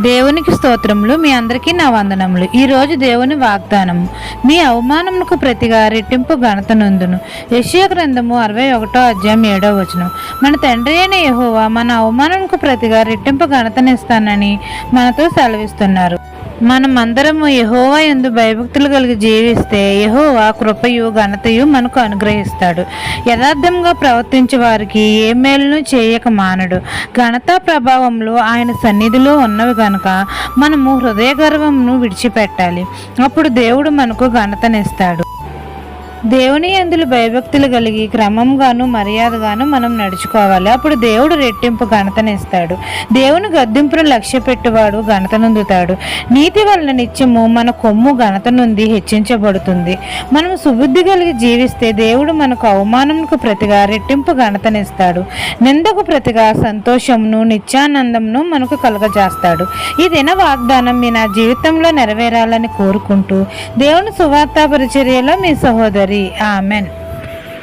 దేవునికి స్తోత్రములు. మీ అందరికీ నా వందనములు. ఈరోజు దేవుని వాగ్దానము, మీ అవమానమునకు ప్రతిగా రెట్టింపు ఘనత నొందును. యెషయా గ్రంథము 61:7. మన తండ్రి అయిన యెహోవా మన అవమానమునకు ప్రతిగా రెట్టింపు ఘనతనిస్తానని మనతో సెలవిస్తున్నారు. మనమందరము యెహోవా యందు భయభక్తులు కలిగి జీవిస్తే యెహోవా కృపయు ఘనతయు మనకు అనుగ్రహిస్తాడు. యథార్థంగా ప్రవర్తించే వారికి ఏ మేలును చేయక మానడు. ఘనత ప్రభావములు ఆయన సన్నిధిలో ఉన్నవి కనుక మనము హృదయ గర్వమును విడిచిపెట్టాలి. అప్పుడు దేవుడు మనకు ఘనతనిస్తాడు. దేవుని యందు భయభక్తులు కలిగి క్రమంగాను మర్యాదగాను మనం నడుచుకోవాలి. అప్పుడు దేవుడు రెట్టింపు ఘనతనిస్తాడు. దేవుని గద్దింపును లక్ష్య పెట్టువాడు ఘనత నొందుతాడు. నీతి వలన నిత్యము మన కొమ్ము ఘనత నుండి హెచ్చించబడుతుంది. మనం సుబుద్ధి కలిగి జీవిస్తే దేవుడు మనకు అవమానమునకు ప్రతిగా రెట్టింపు ఘనతనిస్తాడు. నిందకు ప్రతిగా సంతోషమును నిత్యానందమును మనకు కలుగజేస్తాడు. ఈ దిన వాగ్దానం మీ నా జీవితంలో నెరవేరాలని కోరుకుంటూ దేవుని సువార్త పరిచర్యలో మీ సహోదరి. ఆమెన్.